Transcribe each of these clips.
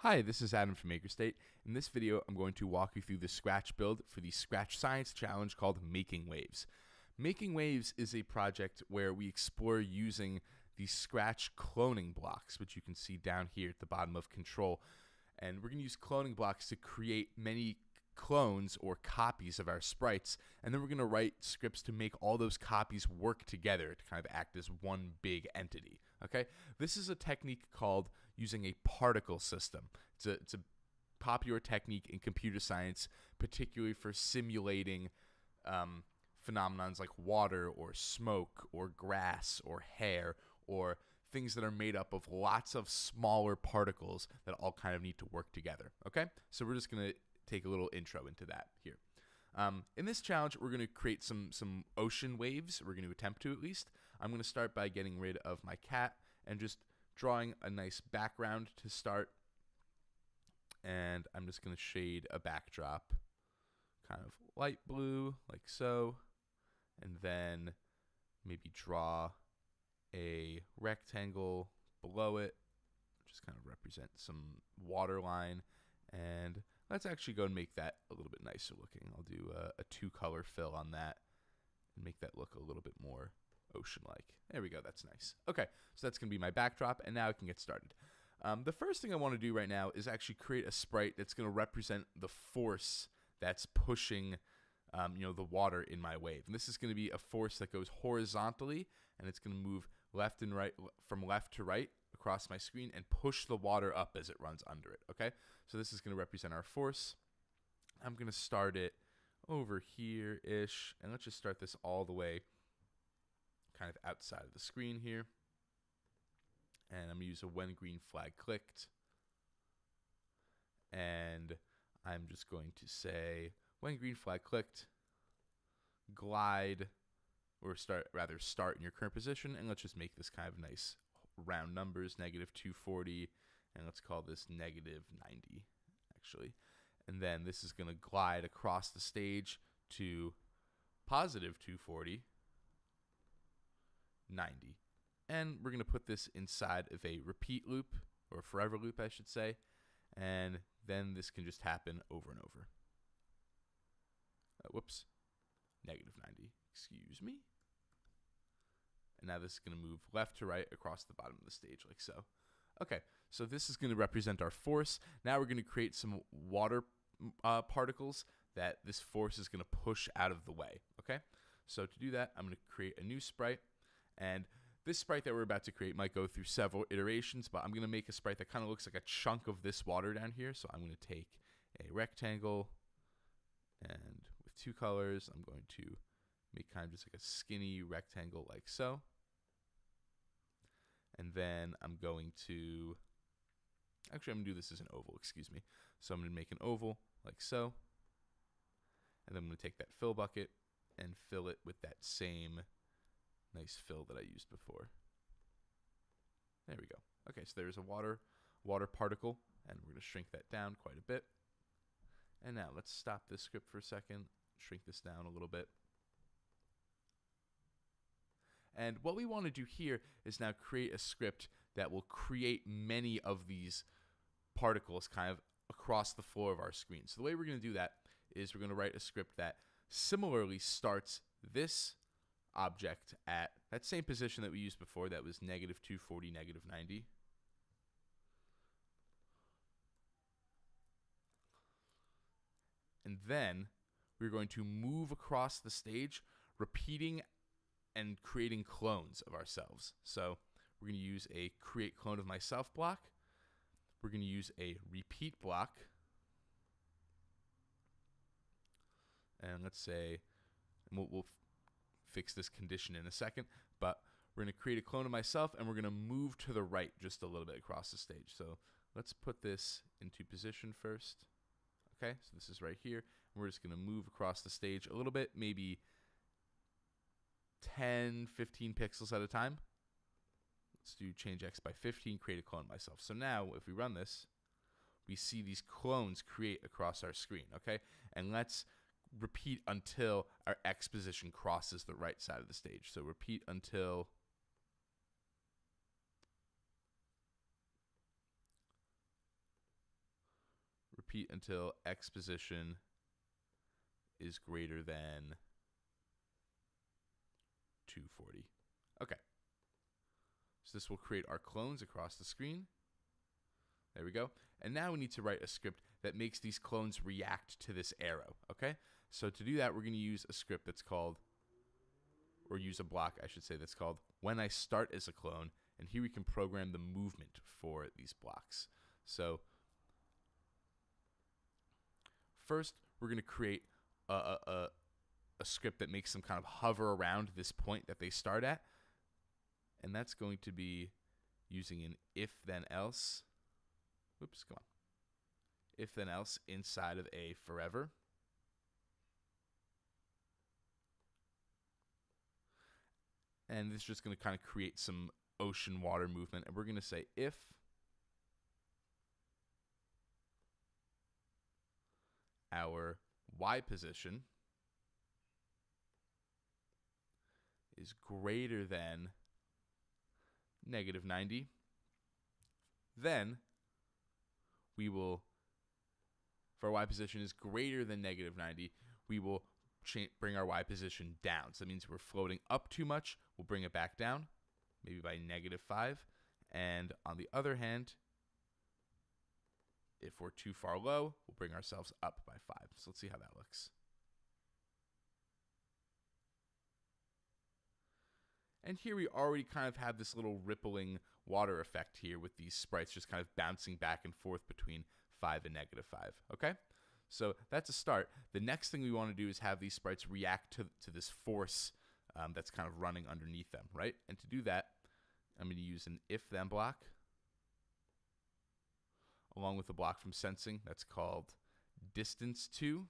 Hi, this is Adam from MakerState. In this video, I'm going to walk you through the Scratch build for the Scratch Science Challenge called Making Waves. Making Waves is a project where we explore using the Scratch cloning blocks, which you can see down here at the bottom of Control. And we're going to use cloning blocks to create many clones or copies of our sprites, and then we're going to write scripts to make all those copies work together to kind of act as one big entity. Okay, this is a technique called using a particle system. It's a popular technique in computer science, particularly for simulating phenomenons like water or smoke or grass or hair or things that are made up of lots of smaller particles that all kind of need to work together. Okay, so we're just going to take a little intro into that here. In this challenge, we're going to create some ocean waves. We're going to attempt to, at least. I'm going to start by getting rid of my cat and just drawing a nice background to start. And I'm just going to shade a backdrop kind of light blue, like so. And then maybe draw a rectangle below it, just kind of represent some water line. And let's actually go and make that a little bit nicer looking. I'll do a two-color fill on that and make that look a little bit more ocean-like. There we go. That's nice. Okay, so that's going to be my backdrop, and now I can get started. The first thing I want to do right now is actually create a sprite that's going to represent the force that's pushing the water in my wave. And this is going to be a force that goes horizontally, and it's going to move left and right, from left to right across my screen and push the water up as it runs under it. Okay, so this is going to represent our force. I'm going to start it over here-ish, and let's just start this all the way kind of outside of the screen here. And I'm going to use a when green flag clicked. And I'm just going to say when green flag clicked, glide, or start in your current position, and let's just make this kind of nice round numbers, -240, and let's call this -90, actually. And then this is going to glide across the stage to +240, 90. And we're going to put this inside of a repeat loop, or a forever loop, I should say, and then this can just happen over and over. Whoops, -90, excuse me. And now this is going to move left to right across the bottom of the stage like so. Okay, so this is going to represent our force. Now we're going to create some water particles that this force is going to push out of the way. Okay, so to do that, I'm going to create a new sprite. And this sprite that we're about to create might go through several iterations, but I'm going to make a sprite that kind of looks like a chunk of this water down here. So I'm going to take a rectangle, and with two colors, I'm going to make kind of just like a skinny rectangle like so. And then I'm going to, actually I'm going to do this as an oval, excuse me. So I'm going to make an oval like so. And then I'm going to take that fill bucket and fill it with that same nice fill that I used before. There we go. Okay, so there's a water particle, and we're going to shrink that down quite a bit. And now let's stop this script for a second, shrink this down a little bit. And what we want to do here is now create a script that will create many of these particles kind of across the floor of our screen. So the way we're going to do that is we're going to write a script that similarly starts this object at that same position that we used before, that was -240, -90. And then we're going to move across the stage, repeating and creating clones of ourselves. So we're going to use a create clone of myself block. We're going to use a repeat block. And let's say, and we'll fix this condition in a second, but we're going to create a clone of myself, and we're going to move to the right just a little bit across the stage. So let's put this into position first. Okay, so this is right here. And we're just going to move across the stage a little bit, maybe 10, 15 pixels at a time. Let's do change X by 15, create a clone of myself. So now if we run this, we see these clones create across our screen, okay? And let's repeat until our X position crosses the right side of the stage. So repeat until repeat until X position is greater than 240. Okay. So this will create our clones across the screen. There we go. And now we need to write a script that makes these clones react to this arrow, okay? So to do that, we're going to use a script that's called, or use a block, I should say, that's called when I start as a clone. And here we can program the movement for these blocks. So first, we're going to create a script that makes them kind of hover around this point that they start at. And that's going to be using an if-then-else. Oops, come on. If-then-else inside of a forever. And this is just going to kind of create some ocean water movement. And we're going to say if our y position is greater than -90, then we will, if our y position is greater than -90, we will bring our y position down. So that means we're floating up too much, we'll bring it back down, maybe by -5. And on the other hand, if we're too far low, we'll bring ourselves up by 5. So let's see how that looks. And here we already kind of have this little rippling water effect here with these sprites just kind of bouncing back and forth between 5 and -5, okay? So that's a start. The next thing we want to do is have these sprites react to this force that's kind of running underneath them, right? And to do that, I'm going to use an if-then block along with a block from sensing that's called distance to.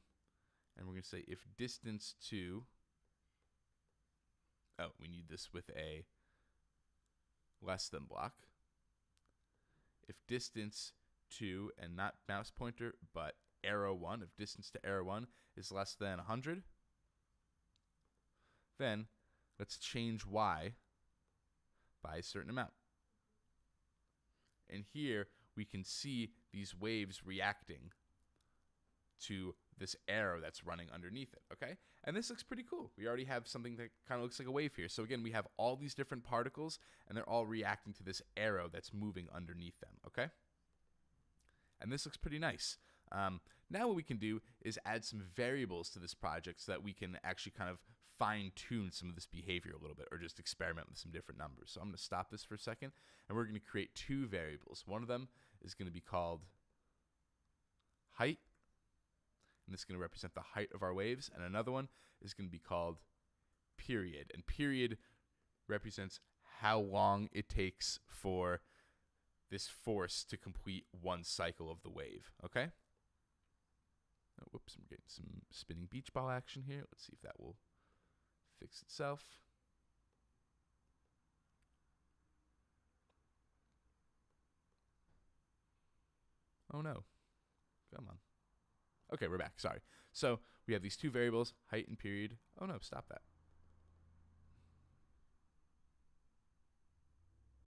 And we're going to say if distance to, oh, we need this with a less than block. If distance to, and not mouse pointer, but arrow 1, if distance to arrow 1 is less than 100, then let's change y by a certain amount. And here we can see these waves reacting to this arrow that's running underneath it, okay? And this looks pretty cool. We already have something that kind of looks like a wave here. So again, we have all these different particles, and they're all reacting to this arrow that's moving underneath them, okay? And this looks pretty nice. Now what we can do is add some variables to this project so that we can actually kind of fine-tune some of this behavior a little bit, or just experiment with some different numbers. So I'm going to stop this for a second, and we're going to create 2 variables. One of them is going to be called height, and this is going to represent the height of our waves, and another one is going to be called period. And period represents how long it takes for this force to complete one cycle of the wave, okay? Oh, whoops, I'm getting some spinning beach ball action here. Let's see if that will fix itself. Oh no, come on. Okay, we're back, sorry. So we have these 2 variables, height and period. Oh no, stop that.